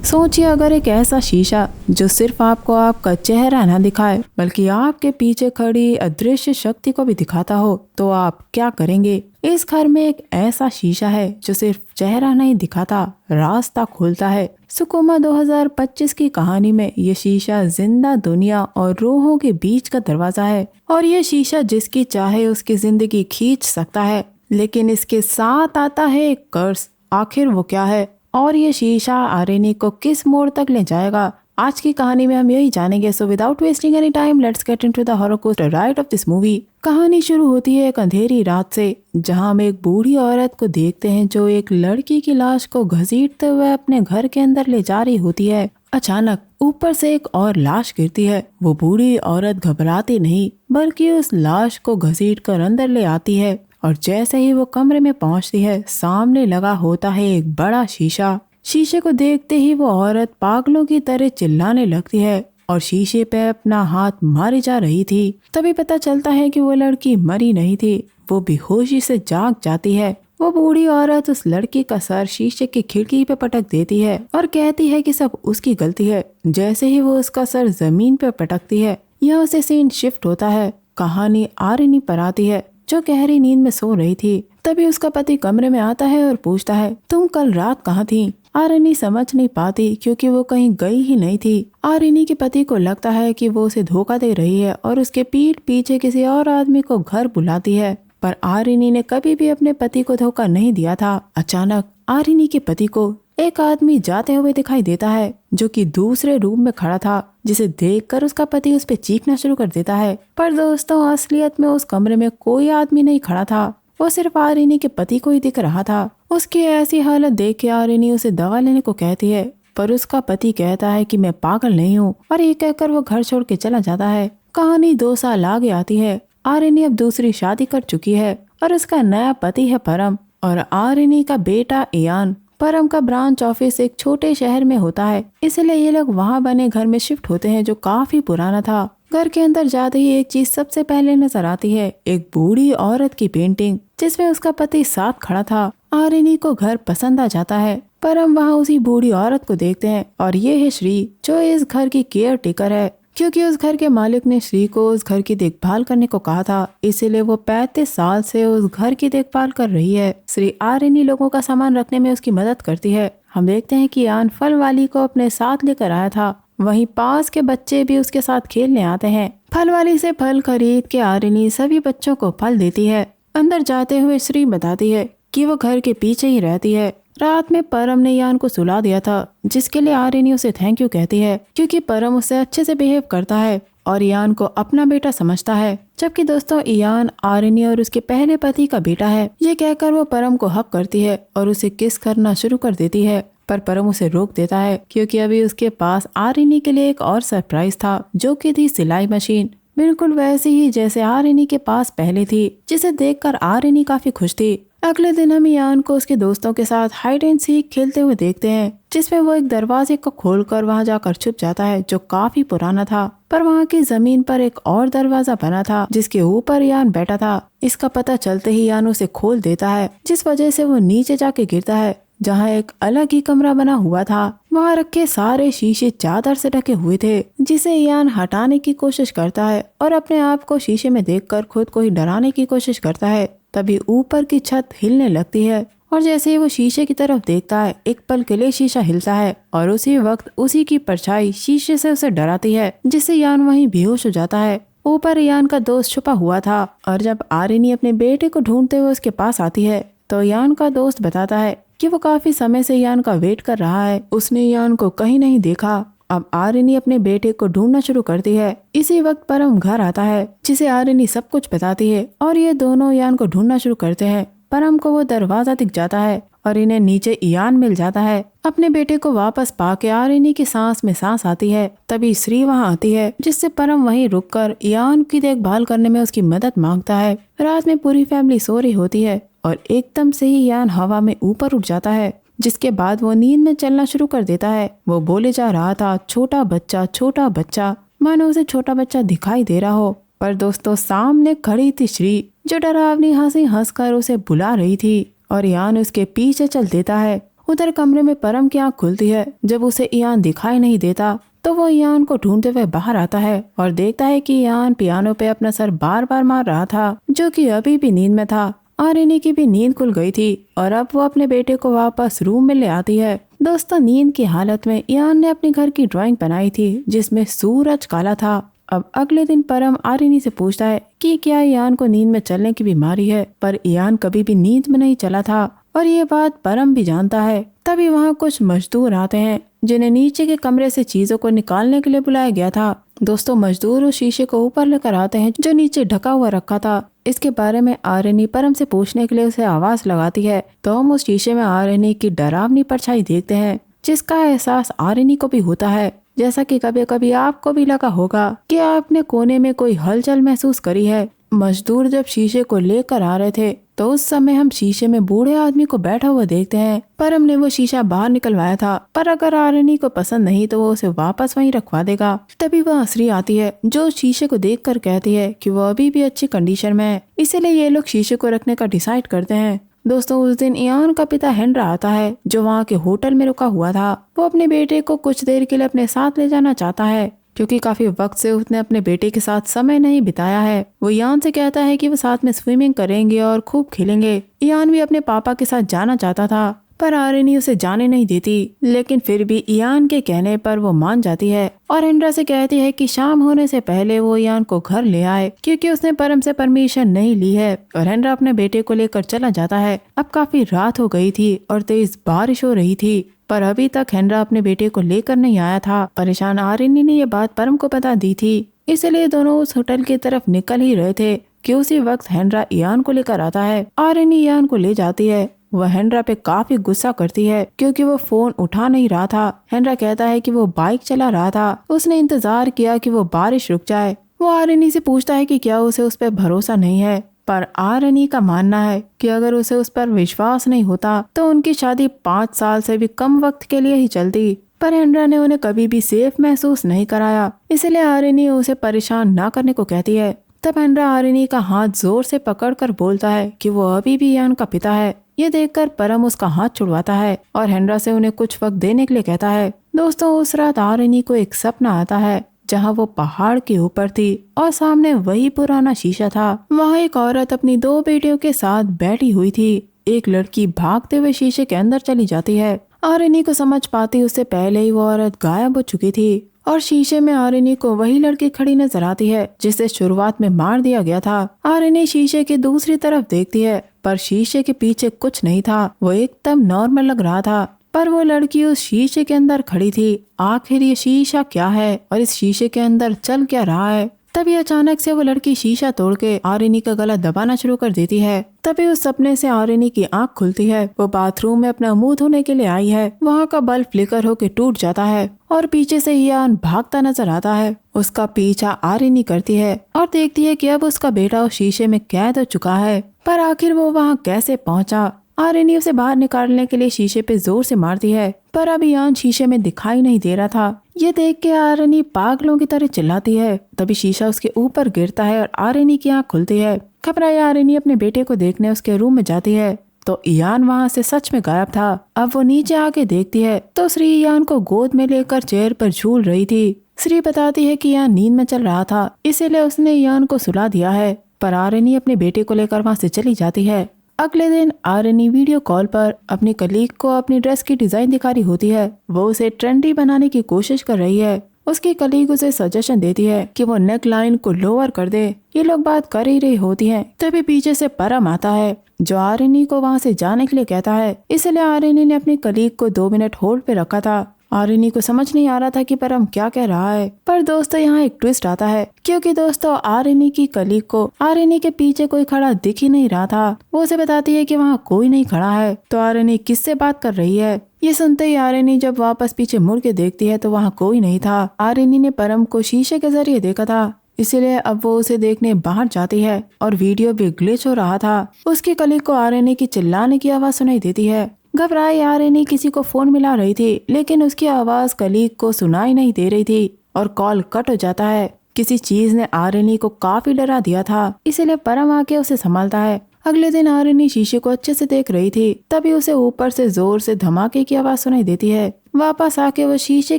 सोचिए अगर एक ऐसा शीशा जो सिर्फ आपको आपका चेहरा न दिखाए बल्कि आपके पीछे खड़ी अदृश्य शक्ति को भी दिखाता हो तो आप क्या करेंगे। इस घर में एक ऐसा शीशा है जो सिर्फ चेहरा नहीं दिखाता, रास्ता खोलता है। सुकुमा 2025 की कहानी में ये शीशा जिंदा दुनिया और रूहों के बीच का दरवाजा है और ये शीशा जिसकी चाहे उसकी जिंदगी खींच सकता है, लेकिन इसके साथ आता है एक कर्ज। आखिर वो क्या है और ये शीशा आर्यनी को किस मोड़ तक ले जाएगा, आज की कहानी में हम यही जानेंगे। So without wasting any time let's get into the horror coaster ride of this movie. कहानी शुरू होती है एक अंधेरी रात से, जहां हम एक बूढ़ी औरत को देखते हैं जो एक लड़की की लाश को घसीटते हुए अपने घर के अंदर ले जा रही होती है। अचानक ऊपर से एक और लाश गिरती है। वो बूढ़ी औरत घबराती नहीं बल्कि उस लाश को घसीट कर अंदर ले आती है और जैसे ही वो कमरे में पहुंचती है सामने लगा होता है एक बड़ा शीशा। शीशे को देखते ही वो औरत पागलों की तरह चिल्लाने लगती है और शीशे पे अपना हाथ मारी जा रही थी। तभी पता चलता है कि वो लड़की मरी नहीं थी, वो बेहोशी से जाग जाती है। वो बूढ़ी औरत उस लड़की का सर शीशे की खिड़की पे पटक देती है और कहती है कि सब उसकी गलती है। जैसे ही वो उसका सर जमीन पे पटकती है यहाँ से सीन शिफ्ट होता है। कहानी आर्यनी पर आती है जो गहरी नींद में सो रही थी। तभी उसका पति कमरे में आता है और पूछता है, तुम कल रात कहाँ थी? आर्यनी समझ नहीं पाती क्योंकि वो कहीं गई ही नहीं थी। आर्यनी के पति को लगता है कि वो उसे धोखा दे रही है और उसके पीठ पीछे किसी और आदमी को घर बुलाती है, पर आर्यनी ने कभी भी अपने पति को धोखा नहीं दिया था। अचानक आर्यनी के पति को एक आदमी जाते हुए दिखाई देता है जो कि दूसरे रूम में खड़ा था, जिसे देखकर उसका पति उस पे चीखना शुरू कर देता है। पर दोस्तों असलियत में उस कमरे में कोई आदमी नहीं खड़ा था, वो सिर्फ आर्यनी के पति को ही दिख रहा था। उसकी ऐसी हालत देख के आर्यनी उसे दवा लेने को कहती है, पर उसका पति कहता है कि मैं पागल नहीं हूँ और ये कहकर वो घर छोड़ के चला जाता है। कहानी 2 साल आगे आती है। आर्यनी अब दूसरी शादी कर चुकी है और उसका नया पति है परम और आर्यनी का बेटा इयान। परम का ब्रांच ऑफिस एक छोटे शहर में होता है, इसलिए ये लोग वहाँ बने घर में शिफ्ट होते हैं जो काफी पुराना था। घर के अंदर जाते ही एक चीज सबसे पहले नजर आती है, एक बूढ़ी औरत की पेंटिंग जिसमें उसका पति साथ खड़ा था। आर्यनी को घर पसंद आ जाता है, पर हम वहाँ उसी बूढ़ी औरत को देखते हैं और ये है श्री जो इस घर की केयर टेकर है, क्योंकि उस घर के मालिक ने श्री को उस घर की देखभाल करने को कहा था, इसीलिए वो 35 साल से उस घर की देखभाल कर रही है। श्री आर्यनी लोगों का सामान रखने में उसकी मदद करती है। हम देखते हैं कि यान फल वाली को अपने साथ लेकर आया था, वहीं पास के बच्चे भी उसके साथ खेलने आते हैं। फल वाली से फल खरीद के आर्यनी सभी बच्चों को फल देती है। अंदर जाते हुए श्री बताती है कि वो घर के पीछे ही रहती है। रात में परम ने यान को सुला दिया था, जिसके लिए आर्यनी उसे थैंक यू कहती है क्योंकि परम उससे अच्छे से बिहेव करता है और यान को अपना बेटा समझता है। जबकि दोस्तों यान आर्यनी और उसके पहले पति का बेटा है। ये कहकर वो परम को हक करती है और उसे किस करना शुरू कर देती है, पर परम उसे रोक देता है क्योंकि अभी उसके पास आर्यनी के लिए एक और सरप्राइज था जो कि थी सिलाई मशीन, बिल्कुल वैसी ही जैसे आर्यनी के पास पहले थी, जिसे देखकर आर्यनी काफी खुश थी। अगले दिन हम यान को उसके दोस्तों के साथ हाइड एंड सीक खेलते हुए देखते हैं, जिसमें वो एक दरवाजे को खोलकर वहां जाकर छुप जाता है जो काफी पुराना था, पर वहां की जमीन पर एक और दरवाजा बना था जिसके ऊपर यान बैठा था। इसका पता चलते ही यान उसे खोल देता है, जिस वजह से वो नीचे जाके गिरता है जहाँ एक अलग ही कमरा बना हुआ था। वहाँ रखे सारे शीशे चादर से ढके हुए थे, जिसे यान हटाने की कोशिश करता है और अपने आप को शीशे में देखकर खुद को ही डराने की कोशिश करता है। तभी ऊपर की छत हिलने लगती है और जैसे ही वो शीशे की तरफ देखता है एक पल के लिए शीशा हिलता है और उसी वक्त उसी की परछाई शीशे से उसे डराती है, जिससे यान वहीं बेहोश हो जाता है। ऊपर यान का दोस्त छुपा हुआ था और जब आर्यनी अपने बेटे को ढूंढते हुए उसके पास आती है तो यान का दोस्त बताता है कि वो काफी समय से यान का वेट कर रहा है, उसने यान को कहीं नहीं देखा। अब आर्यनी अपने बेटे को ढूंढना शुरू करती है। इसी वक्त परम घर आता है, जिसे आर्यनी सब कुछ बताती है और ये दोनों यान को ढूंढना शुरू करते हैं। परम को वो दरवाजा दिख जाता है और इन्हें नीचे यान मिल जाता है। अपने बेटे को वापस पाके आर्यनी की सांस में सांस आती है। तभी श्री वहाँ आती है, जिससे परम वहीं रुककर यान की देखभाल करने में उसकी मदद मांगता है। रात में पूरी फैमिली सो रही होती है और एकदम से ही यान हवा में ऊपर उठ जाता है, जिसके बाद वो नींद में चलना शुरू कर देता है। वो बोले जा रहा था, छोटा बच्चा, मानो उसे छोटा बच्चा दिखाई दे रहा हो। पर दोस्तों सामने खड़ी थी श्री जो डरावनी हंसी हंसकर उसे बुला रही थी और यान उसके पीछे चल देता है। उधर कमरे में परम की आँख खुलती है। जब उसे ईयान दिखाई नहीं देता तो वो ईयान को ढूंढते हुए बाहर आता है और देखता है कि ईयान पियानो पे अपना सर बार बार मार रहा था, जो कि अभी भी नींद में था। आर्यनी की भी नींद खुल गई थी और अब वो अपने बेटे को वापस रूम में ले आती है। दोस्तों, नींद की हालत में ईयान ने अपने घर की ड्राइंग बनाई थी जिसमें सूरज काला था। अब अगले दिन परम आर्यनी से पूछता है कि क्या ईयान को नींद में चलने की बीमारी है, पर ईयान कभी भी नींद में नहीं चला था और ये बात परम भी जानता है। तभी वहाँ कुछ मजदूर आते हैं जिन्हें नीचे के कमरे से चीजों को निकालने के लिए बुलाया गया था। दोस्तों, मजदूर उस शीशे को ऊपर लेकर आते हैं जो नीचे ढका हुआ रखा था। इसके बारे में आर्यनी परम से पूछने के लिए उसे आवाज लगाती है तो हम उस शीशे में आर्यनी की डरावनी परछाई देखते हैं, जिसका एहसास आर्यनी को भी होता है। जैसा कि कभी कभी आपको भी लगा होगा कि आपने कोने में कोई हलचल महसूस करी है। मजदूर जब शीशे को लेकर आ रहे थे तो उस समय हम शीशे में बूढ़े आदमी को बैठा हुआ देखते हैं। पर हमने वो शीशा बाहर निकलवाया था, पर अगर आर्यनी को पसंद नहीं तो वो उसे वापस वहीं रखवा देगा। तभी वह असरी आती है जो शीशे को देखकर कहती है कि वो अभी भी अच्छी कंडीशन में है, इसीलिए ये लोग शीशे को रखने का डिसाइड करते हैं। दोस्तों, उस दिन ईयान का पिता हेनरा आता है जो वहाँ के होटल में रुका हुआ था। वो अपने बेटे को कुछ देर के लिए अपने साथ ले जाना चाहता है क्योंकि काफी वक्त से उसने अपने बेटे के साथ समय नहीं बिताया है। वो ईयान से कहता है कि वो साथ में स्विमिंग करेंगे और खूब खेलेंगे। ईयान भी अपने पापा के साथ जाना चाहता था पर आर्यनी उसे जाने नहीं देती, लेकिन फिर भी ईयान के कहने पर वो मान जाती है और हेनरा से कहती है कि शाम होने से पहले वो ईयान को घर ले आए क्योंकि उसने परम से परमिशन नहीं ली है। और हेनरा अपने बेटे को लेकर चला जाता है। अब काफी रात हो गई थी और तेज बारिश हो रही थी, पर अभी तक हेनरा अपने बेटे को लेकर नहीं आया था। परेशान आर्यनी ने ये बात परम को बता दी थी, इसलिए दोनों उस होटल की तरफ निकल ही रहे थे कि उसी वक्त हेनरा ईयान को लेकर आता है। आर्यनी ईयान को ले जाती है। वह हेनरा पे काफी गुस्सा करती है क्योंकि वो फोन उठा नहीं रहा था। हेनरा कहता है कि वो बाइक चला रहा था, उसने इंतजार किया कि वो बारिश रुक जाए। वो आर्यनी से पूछता है कि क्या उसे उस पर भरोसा नहीं है, पर आर्यनी का मानना है कि अगर उसे उस पर विश्वास नहीं होता तो उनकी शादी 5 साल से भी कम वक्त के लिए ही चलती। पर हेनरा ने उन्हें कभी भी सेफ महसूस नहीं कराया, इसलिए आर्यनी उसे परेशान न करने को कहती है। तब हेनरा आर्यनी का हाथ जोर से पकड़कर बोलता है कि वो अभी भी ईयान का पिता है। ये देखकर परम उसका हाथ छुड़वाता है और हेनरा से उन्हें कुछ वक्त देने के लिए कहता है। दोस्तों, उस रात आर्यनी को एक सपना आता है जहाँ वो पहाड़ के ऊपर थी और सामने वही पुराना शीशा था। वहाँ एक औरत अपनी 2 बेटियों के साथ बैठी हुई थी। एक लड़की भागते हुए शीशे के अंदर चली जाती है। आर्यनी को समझ पाती उससे पहले ही वो औरत गायब हो चुकी थी और शीशे में आर्यनी को वही लड़की खड़ी नजर आती है जिसे शुरुआत में मार दिया गया था। आर्यनी शीशे की दूसरी तरफ देखती है पर शीशे के पीछे कुछ नहीं था। वो एकदम नॉर्मल लग रहा था, पर वो लड़की उस शीशे के अंदर खड़ी थी। आखिर ये शीशा क्या है और इस शीशे के अंदर चल क्या रहा है? तभी अचानक से वो लड़की शीशा तोड़ के आर्यनी का गला दबाना शुरू कर देती है। तभी उस सपने से आर्यनी की आंख खुलती है। वो बाथरूम में अपना मुंह धोने के लिए आई है। वहाँ का बल्ब फ्लिकर होके टूट जाता है और पीछे से ईयान भागता नजर आता है। उसका पीछा आर्यनी करती है और देखती है कि अब उसका बेटा उस शीशे में कैद हो चुका है, पर आखिर वो वहाँ कैसे पहुँचा? आर्यनी उसे बाहर निकालने के लिए शीशे पे जोर से मारती है, पर अब ईयान शीशे में दिखाई नहीं दे रहा था। ये देख के आर्यनी पागलों की तरह चिल्लाती है। तभी शीशा उसके ऊपर गिरता है और आर्यनी की आंख खुलती है। घबराई आर्यनी अपने बेटे को देखने उसके रूम में जाती है तो ईयान वहाँ से सच में गायब था। अब वो नीचे आके देखती है तो श्री ईयान को गोद में लेकर चेयर पर झूल रही थी। श्री बताती है कि ईयान नींद में चल रहा था, इसीलिए उसने ईयान को सुला दिया है, पर आर्यनी अपने बेटे को लेकर वहाँ से चली जाती है। अगले दिन आर्यनी वीडियो कॉल पर अपनी कलीग को अपनी ड्रेस की डिजाइन दिखा रही होती है। वो उसे ट्रेंडी बनाने की कोशिश कर रही है। उसकी कलीग उसे सजेशन देती है कि वो नेक लाइन को लोअर कर दे। ये लोग बात कर ही रही होती हैं, तभी पीछे से परम आता है जो आर्यनी को वहाँ से जाने के लिए कहता है। इसलिए आर्यनी ने अपनी कलीग को 2 मिनट होल्ड पे रखा था। आर्यनी को समझ नहीं आ रहा था कि परम क्या कह रहा है, पर दोस्तों यहाँ एक ट्विस्ट आता है क्योंकि दोस्तों आर्यनी की कलीग को आर्यनी के पीछे कोई खड़ा दिख ही नहीं रहा था। वो उसे बताती है कि वहाँ कोई नहीं खड़ा है, तो आर्यनी किससे बात कर रही है? ये सुनते ही आर्यनी जब वापस पीछे मुड़ के देखती है तो वहाँ कोई नहीं था। आर्यनी ने परम को शीशे के जरिए देखा था, इसलिए अब वो उसे देखने बाहर जाती है और वीडियो भी ग्लिच हो रहा था। उसकी कलीग को आर्यनी की चिल्लाने की आवाज सुनाई देती है। घबराई आर्यनी किसी को फोन मिला रही थी, लेकिन उसकी आवाज कलीग को सुनाई नहीं दे रही थी और कॉल कट हो जाता है। किसी चीज ने आर्यनी को काफी डरा दिया था, इसीलिए परम आके उसे संभालता है अगले दिन आरनी शीशे को अच्छे से देख रही थी, तभी उसे ऊपर से जोर से धमाके की आवाज सुनाई देती है। वापस आके वो शीशे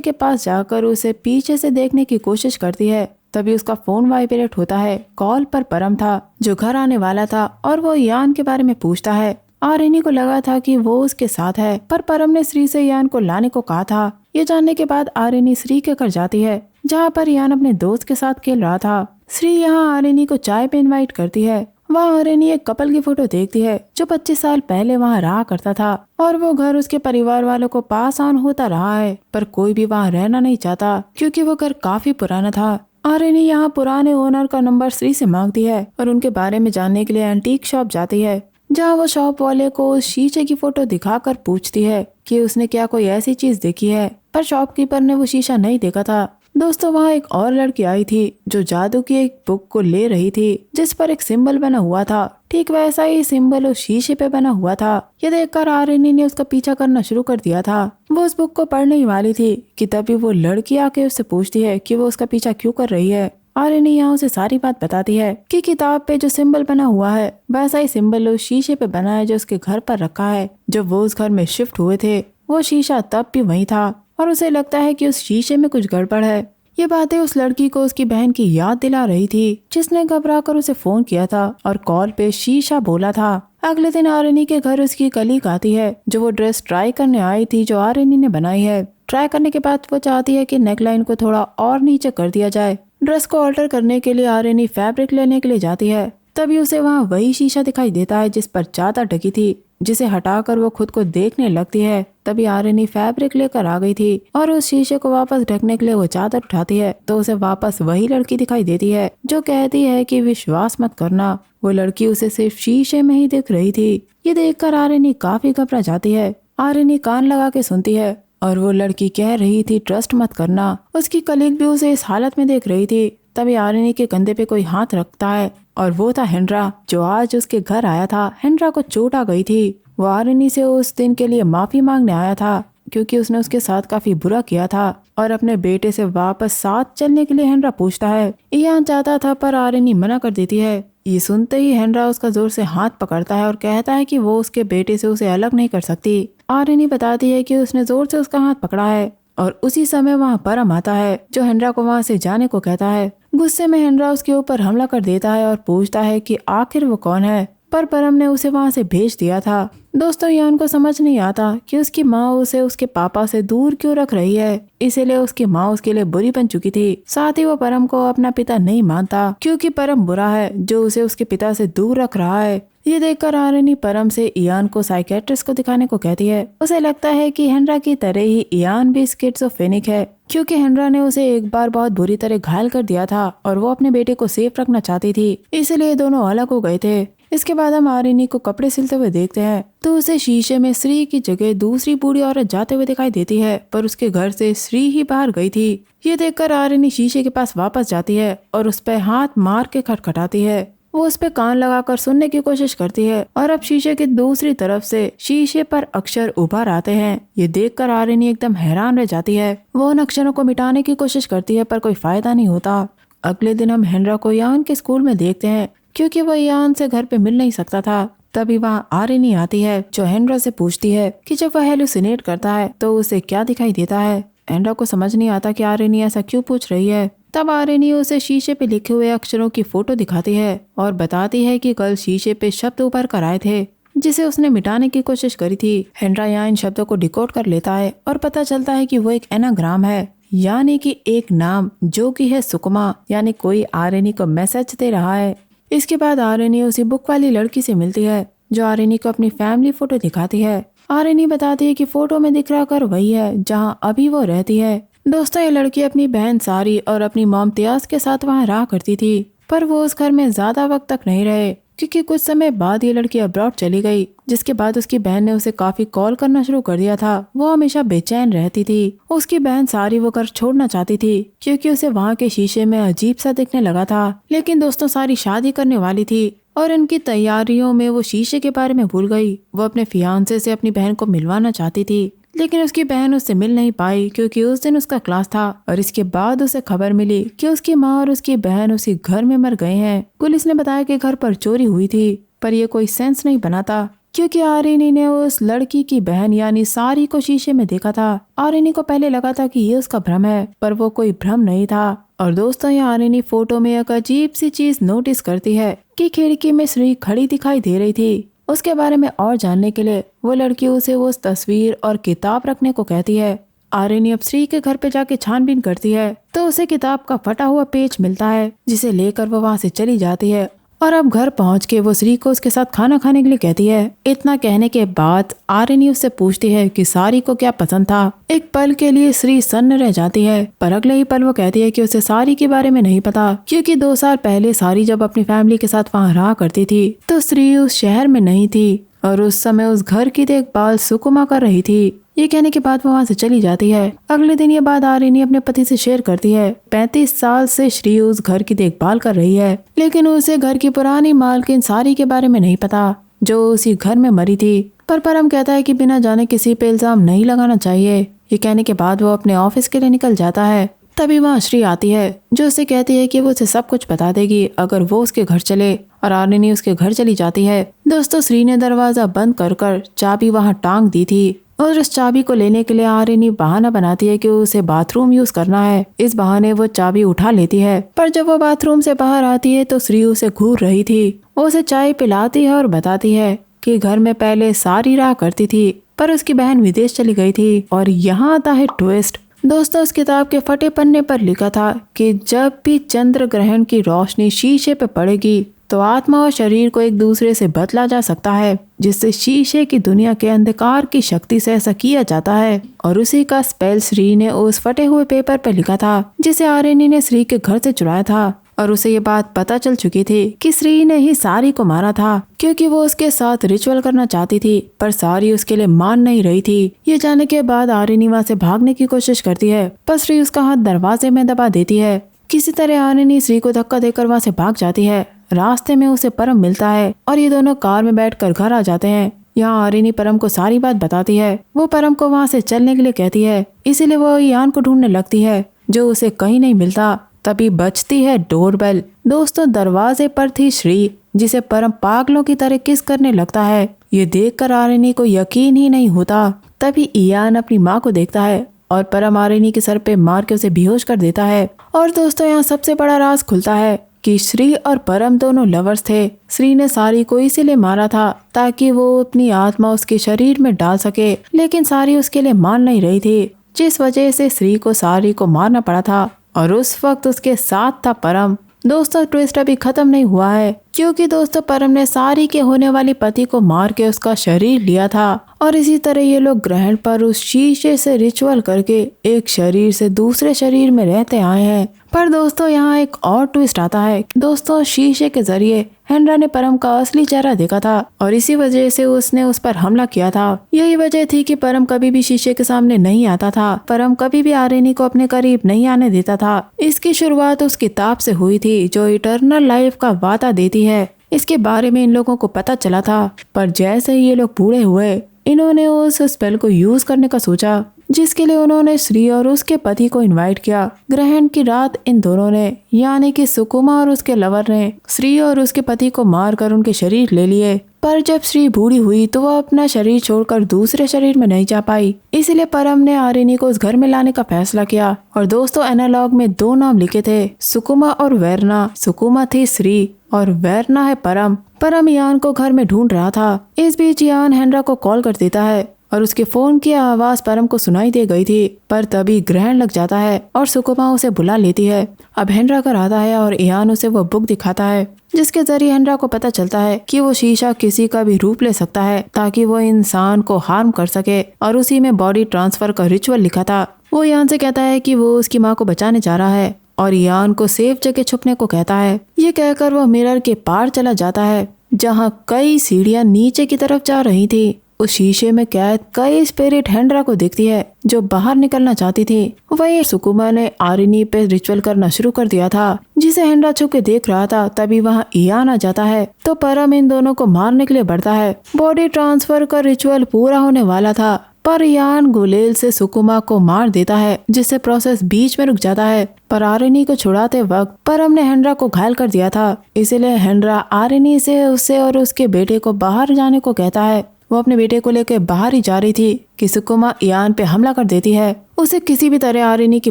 के पास जाकर उसे पीछे से देखने की कोशिश करती है। तभी उसका फोन वाइब्रेट होता है। कॉल पर परम था, जो घर आने वाला था, और वो यान के बारे में पूछता है। आरनी को लगा था कि वो उसके साथ है, पर परम ने श्री से यान को लाने को कहा था। ये जानने के बाद आरनी श्री के घर जाती है, जहाँ पर यान अपने दोस्त के साथ खेल रहा था। श्री यहाँ आरनी को चाय पे इनवाइट करती है। वहाँ आरनी एक कपल की फोटो देखती है, जो 25 साल पहले वहाँ रहा करता था, और वो घर उसके परिवार वालों को पास ऑन होता रहा है, पर कोई भी वहाँ रहना नहीं चाहता क्योंकि वो घर काफी पुराना था। आरनी यहाँ पुराने ओनर का नंबर श्री से मांगती है और उनके बारे में जानने के लिए एंटीक शॉप जाती है, जहाँ वो शॉप वाले को उस शीशे की फोटो दिखाकर पूछती है कि उसने क्या कोई ऐसी चीज देखी है, पर शॉपकीपर ने वो शीशा नहीं देखा था। दोस्तों, वहाँ एक और लड़की आई थी जो जादू की एक बुक को ले रही थी, जिस पर एक सिंबल बना हुआ था। ठीक वैसा ही सिंबल उस शीशे पे बना हुआ था। ये देखकर आरनी ने उसका पीछा करना शुरू कर दिया था। वो उस बुक को पढ़ने ही वाली थी कि तभी वो लड़की आके उससे पूछती है कि वो उसका पीछा क्यों कर रही है। आरनी यहाँ उसे सारी बात बताती है कि किताब पे जो सिंबल बना हुआ है, वैसा ही सिंबल उस शीशे पे बना है जो उसके घर पर रखा है। जब वो उस घर में शिफ्ट हुए थे, वो शीशा तब भी वही था, और उसे लगता है कि उस शीशे में कुछ गड़बड़ है। ये बातें उस लड़की को उसकी बहन की याद दिला रही थी, जिसने घबराकर उसे फोन किया था और कॉल पे शीशा बोला था। अगले दिन आरनी के घर उसकी कलीग आती है, जो वो ड्रेस ट्राई करने आई थी जो आरनी ने बनाई है। ट्राई करने के बाद वो चाहती है कि नेकलाइन को थोड़ा और नीचे कर दिया जाए। ड्रेस को ऑल्टर करने के लिए आरनी फैब्रिक लेने के लिए जाती है। तभी उसे वहाँ वही शीशा दिखाई देता है जिस पर चादर ढकी थी, जिसे हटाकर वो खुद को देखने लगती है। तभी आरनी फैब्रिक लेकर आ गई थी और उस शीशे को वापस ढकने के लिए वो चादर उठाती है, तो उसे वापस वही लड़की दिखाई देती है जो कहती है कि विश्वास मत करना। वो लड़की उसे सिर्फ शीशे में ही दिख रही थी। ये देखकर आरनी काफी घबरा जाती है। आरनी कान लगा के सुनती है और वो लड़की कह रही थी ट्रस्ट मत करना। उसकी कलीग भी उसे इस हालत में देख रही थी। तभी आरनी के कंधे पे कोई हाथ रखता है और वो था हेनरा, जो आज उसके घर आया था। हेनरा को चोट आ गई थी। वो आरनी से उस दिन के लिए माफी मांगने आया था क्योंकि उसने उसके साथ काफी बुरा किया था, और अपने बेटे से वापस साथ चलने के लिए हेनरा पूछता है। इयान चाहता था पर आरनी मना कर देती है। ये सुनते ही हेनरा उसका जोर से हाथ पकड़ता है और कहता है कि वो उसके बेटे से उसे अलग नहीं कर सकती। आरनी बताती है कि उसने जोर से उसका हाथ पकड़ा है, और उसी समय वहाँ परम आता है जो हेनरा को वहाँ से जाने को कहता है। गुस्से में हेनरा उसके ऊपर हमला कर देता है और पूछता है कि आखिर वो कौन है, पर परम ने उसे वहाँ से भेज दिया था। दोस्तों, यान को समझ नहीं आता कि उसकी माँ उसे उसके पापा से दूर क्यों रख रही है, इसीलिए उसकी माँ उसके लिए बुरी बन चुकी थी। साथ ही वो परम को अपना पिता नहीं मानता क्योंकि परम बुरा है जो उसे उसके पिता से दूर रख रहा है। ये देखकर आरनी परम से इयान को साइकेट्रिस्ट को दिखाने को कहती है। उसे लगता है कि हेनरा की तरह ही इयान भी स्किज़ोफ्रेनिक है, क्योंकि हेनरा ने उसे एक बार बहुत बुरी तरह घायल कर दिया था और वो अपने बेटे को सेफ रखना चाहती थी, इसलिए दोनों अलग हो गए थे। इसके बाद हम आरनी को कपड़े सिलते हुए देखते हैं, तो उसे शीशे में श्री की जगह दूसरी बूढ़ी औरत जाते हुए दिखाई देती है, पर उसके घर से श्री ही बाहर गई थी। ये देखकर आरनी शीशे के पास वापस जाती है और उस पर हाथ मार के खटखटाती है। वो उस पे कान लगाकर सुनने की कोशिश करती है और अब शीशे की दूसरी तरफ से शीशे पर अक्षर उभर आते हैं। ये देखकर आरनी एकदम हैरान रह जाती है। वो उन अक्षरों को मिटाने की कोशिश करती है पर कोई फायदा नहीं होता। अगले दिन हम हेनरा को यान के स्कूल में देखते हैं, क्योंकि वो यान से घर पे मिल नहीं सकता था। तभी वहाँ आरनी आती है जो हेनरा से पूछती है कि जब वह हेलुसिनेट करता है तो उसे क्या दिखाई देता है। हेनरा को समझ नहीं आता कि आरनी ऐसा क्यों पूछ रही है। तब आरनी उसे शीशे पे लिखे हुए अक्षरों की फोटो दिखाती है और बताती है कि कल शीशे पे शब्द उभर कर आए थे जिसे उसने मिटाने की कोशिश करी थी। हेनरा यहाँ इन शब्दों को डिकोड कर लेता है और पता चलता है कि वो एक एनाग्राम है, यानी कि एक नाम जो कि है सुकमा, यानी कोई आरनी को मैसेज दे रहा है। इसके बाद आरनी उसी बुक वाली लड़की से मिलती है जो आरनी को अपनी फैमिली फोटो दिखाती है। आरनी बताती है कि फोटो में दिख रहा घर वही है जहाँ अभी वो रहती है। दोस्तों, ये लड़की अपनी बहन सारी और अपनी मॉम तियास के साथ वहाँ रहा करती थी, पर वो उस घर में ज्यादा वक्त तक नहीं रहे क्योंकि कुछ समय बाद ये लड़की अब्रॉड चली गई, जिसके बाद उसकी बहन ने उसे काफी कॉल करना शुरू कर दिया था। वो हमेशा बेचैन रहती थी। उसकी बहन सारी वो घर छोड़ना चाहती थी क्योंकि उसे वहाँ के शीशे में अजीब सा दिखने लगा था। लेकिन दोस्तों, सारी शादी करने वाली थी और इनकी तैयारियों में वो शीशे के बारे में भूल गई। वो अपने फियांसे से अपनी बहन को मिलवाना चाहती थी, लेकिन उसकी बहन उससे मिल नहीं पाई क्योंकि उस दिन उसका क्लास था। और इसके बाद उसे खबर मिली कि उसकी माँ और उसकी बहन उसी घर में मर गए हैं। पुलिस ने बताया कि घर पर चोरी हुई थी पर ये कोई सेंस नहीं बनाता क्योंकि आरिनी ने उस लड़की की बहन यानी सारी को शीशे में देखा था। आरिनी को पहले लगा था कि ये उसका भ्रम है, पर वो कोई भ्रम नहीं था। और दोस्तों, यहाँ आरिनी फोटो में एक अजीब सी चीज नोटिस करती है कि खिड़की में श्री खड़ी दिखाई दे रही थी। उसके बारे में और जानने के लिए वो लड़की उसे उस तस्वीर और किताब रखने को कहती है। आरिनी अब श्री के घर पे जाके छानबीन करती है तो उसे किताब का फटा हुआ पेज मिलता है, जिसे लेकर वो वहाँ से चली जाती है। और अब घर पहुंच के वो श्री को उसके साथ खाना खाने के लिए कहती है। इतना कहने के बाद आरिनी उससे पूछती है कि सारी को क्या पसंद था। एक पल के लिए श्री सन्न रह जाती है, पर अगले ही पल वो कहती है कि उसे सारी के बारे में नहीं पता, क्योंकि 2 साल पहले सारी जब अपनी फैमिली के साथ वहाँ रहा करती थी तो श्री उस शहर में नहीं थी और उस समय उस घर की देखभाल सुकुमा कर रही थी। ये कहने के बाद वो वहाँ से चली जाती है। अगले दिन ये बात आरिनी अपने पति से शेयर करती है। 35 साल से श्री उस घर की देखभाल कर रही है, लेकिन उसे घर की पुरानी मालकिन सारी के बारे में नहीं पता, जो उसी घर में मरी थी। पर परम कहता है कि बिना जाने किसी पे इल्जाम नहीं लगाना चाहिए। ये कहने के बाद वो अपने ऑफिस के लिए निकल जाता है। तभी वहाँ श्री आती है, जो उसे कहती है कि वो उसे सब कुछ बता देगी अगर वो उसके घर चले, और आरिनी उसके घर चली जाती है। दोस्तों, श्री ने दरवाजा बंद कर चाबी वहाँ टांग दी थी और उस चाबी को लेने के लिए आरिनी बहाना बनाती है कि उसे बाथरूम यूज करना है। इस बहाने वो चाबी उठा लेती है, पर जब वो बाथरूम से बाहर आती है तो श्री उसे घूर रही थी। वो उसे चाय पिलाती है और बताती है कि घर में पहले सारी रहा करती थी, पर उसकी बहन विदेश चली गई थी। और यहाँ आता है ट्विस्ट। दोस्तों, उस किताब के फटे पन्ने पर लिखा था कि जब भी चंद्र ग्रहण की रोशनी शीशे पे पड़ेगी तो आत्मा और शरीर को एक दूसरे से बदला जा सकता है, जिससे शीशे की दुनिया के अंधकार की शक्ति से ऐसा किया जाता है। और उसी का स्पेल श्री ने उस फटे हुए पेपर पर लिखा था, जिसे आरिनी ने श्री के घर से चुराया था। और उसे ये बात पता चल चुकी थी कि श्री ने ही सारी को मारा था, क्योंकि वो उसके साथ रिचुअल करना चाहती थी, पर सारी उसके लिए मान नहीं रही थी। ये जानने के बाद आरिनी वहाँ से भागने की कोशिश करती है, पर श्री उसका हाथ दरवाजे में दबा देती है। किसी तरह आरिनी श्री को धक्का देकर वहाँ से भाग जाती है। रास्ते में उसे परम मिलता है और ये दोनों कार में बैठकर घर आ जाते हैं। यहाँ आरिनी परम को सारी बात बताती है। वो परम को वहाँ से चलने के लिए कहती है, इसीलिए वो ईयान को ढूंढने लगती है, जो उसे कहीं नहीं मिलता। तभी बजती है डोरबेल। दोस्तों, दरवाजे पर थी श्री, जिसे परम पागलों की तरह किस करने लगता है। ये देखकर आरिनी को यकीन ही नहीं होता। तभी ईयान अपनी माँ को देखता है और परम आरिनी के सर पे मार के उसे बेहोश कर देता है। और दोस्तों, यहाँ सबसे बड़ा राज खुलता है कि श्री और परम दोनों लवर्स थे। श्री ने सारी को इसीलिए मारा था ताकि वो अपनी आत्मा उसके शरीर में डाल सके, लेकिन सारी उसके लिए मान नहीं रही थी, जिस वजह से श्री को सारी को मारना पड़ा था। और उस वक्त उसके साथ था परम। दोस्तों, ट्विस्ट अभी खत्म नहीं हुआ है, क्योंकि दोस्तों परम ने सारी के होने वाले पति को मार के उसका शरीर लिया था। और इसी तरह ये लोग ग्रहण पर उस शीशे से रिचुअल करके एक शरीर से दूसरे शरीर में रहते आए हैं। पर दोस्तों, यहाँ एक और ट्विस्ट आता है। दोस्तों, शीशे के जरिए हेनरा ने परम का असली चेहरा देखा था और इसी वजह से उसने उस पर हमला किया था। यही वजह थी कि परम कभी भी शीशे के सामने नहीं आता था। परम कभी भी आरिनी को अपने करीब नहीं आने देता था। इसकी शुरुआत उस किताब से हुई थी जो इटर्नल लाइफ का वादा देती है। इसके बारे में इन लोगों को पता चला था, पर जैसे ही ये लोग बूढ़े हुए, इन्होंने उस स्पेल को यूज करने का सोचा, जिसके लिए उन्होंने श्री और उसके पति को इनवाइट किया। ग्रहण की रात इन दोनों ने, यानी कि सुकुमा और उसके लवर ने, श्री और उसके पति को मारकर उनके शरीर ले लिए। पर जब श्री बूढ़ी हुई तो वह अपना शरीर छोड़कर दूसरे शरीर में नहीं जा पाई, इसलिए परम ने आरिनी को उस घर में लाने का फैसला किया। और दोस्तों, एनालॉग में 2 नाम लिखे थे, सुकुमा और वेरना। सुकुमा थी श्री और वेरना है परम। परम ईयान को घर में ढूंढ रहा था। इस बीच ईयान हेनरा को कॉल कर देता है और उसके फोन की आवाज परम को सुनाई दे गई थी, पर तभी ग्रहण लग जाता है और सुकुमा उसे बुला लेती है। अब हेनरा घर आता है और ईयान उसे वो बुक दिखाता है, जिसके जरिए हेनरा को पता चलता है कि वो शीशा किसी का भी रूप ले सकता है ताकि वो इंसान को हार्म कर सके। और उसी में बॉडी ट्रांसफर का रिचुअल लिखा था। वो ईयान से कहता है कि वो उसकी माँ को बचाने जा रहा है और ईयान को सेफ जगह छुपने को कहता है। ये कहकर वो मिरर के पार चला जाता है, जहाँ कई सीढ़ियाँ नीचे की तरफ जा रही थी। उस शीशे में कैद कई स्पिरिट हेनरा को देखती है, जो बाहर निकलना चाहती थी। वही सुकुमा ने आरिनी पे रिचुअल करना शुरू कर दिया था, जिसे हेनरा छुप के देख रहा था। तभी वहाँ ईयान आ जाता है तो परम इन दोनों को मारने के लिए बढ़ता है। बॉडी ट्रांसफर का रिचुअल पूरा होने वाला था पर यान गुलेल से सुकुमा को मार देता है, जिससे प्रोसेस बीच में रुक जाता है। पर आरिनी को छुड़ाते वक्त परम ने हेनरा को घायल कर दिया था, इसीलिए हेनरा आरिनी से उसे और उसके बेटे को बाहर जाने को कहता है। वो अपने बेटे को लेकर बाहर ही जा रही थी कि सुकुमा यान पे हमला कर देती है। उसे किसी भी तरह आरिनी की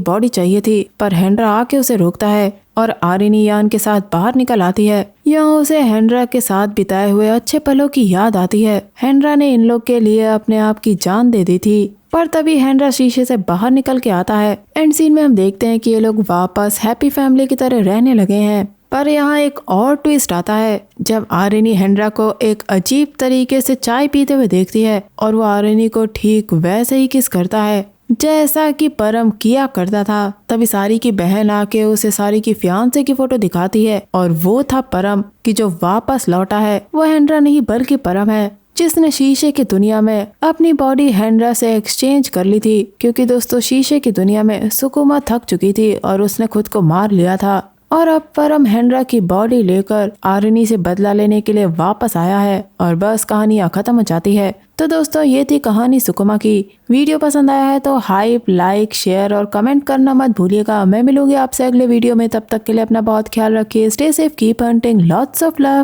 बॉडी चाहिए थी, पर हेनरा आके उसे रोकता है और आरिनी यान के साथ बाहर निकल आती है। यहाँ उसे हेनरा के साथ बिताए हुए अच्छे पलों की याद आती है। हेनरा ने इन लोग के लिए अपने आप की जान दे दी थी। पर तभी हेनरा शीशे से बाहर निकल के आता है। एंड सीन में हम देखते हैं कि ये लोग वापस हैप्पी फैमिली की तरह रहने लगे हैं। पर यहाँ एक और ट्विस्ट आता है जब आरिनी हेनरा को एक अजीब तरीके से चाय पीते हुए देखती है और वो आरिनी को ठीक वैसे ही किस करता है जैसा कि परम किया करता था। तभी सारी की बहन आके उसे सारी की फियांसे की फोटो दिखाती है और वो था परम कि जो वापस लौटा है। वो हेनरा नहीं बल्कि परम है, जिसने शीशे की दुनिया में अपनी बॉडी हेनरा से एक्सचेंज कर ली थी, क्योंकि दोस्तों शीशे की दुनिया में सुकुमा थक चुकी थी और उसने खुद को मार लिया था। और अब परम हेनरा की बॉडी लेकर आरिनी से बदला लेने के लिए वापस आया है और बस कहानी यहाँ खत्म हो जाती है। तो दोस्तों ये थी कहानी सुकुमा की। वीडियो पसंद आया है तो हाइप, लाइक, शेयर और कमेंट करना मत भूलिएगा। मैं मिलूंगी आपसे अगले वीडियो में, तब तक के लिए अपना बहुत ख्याल रखिए। Stay safe, keep hunting, lots of love.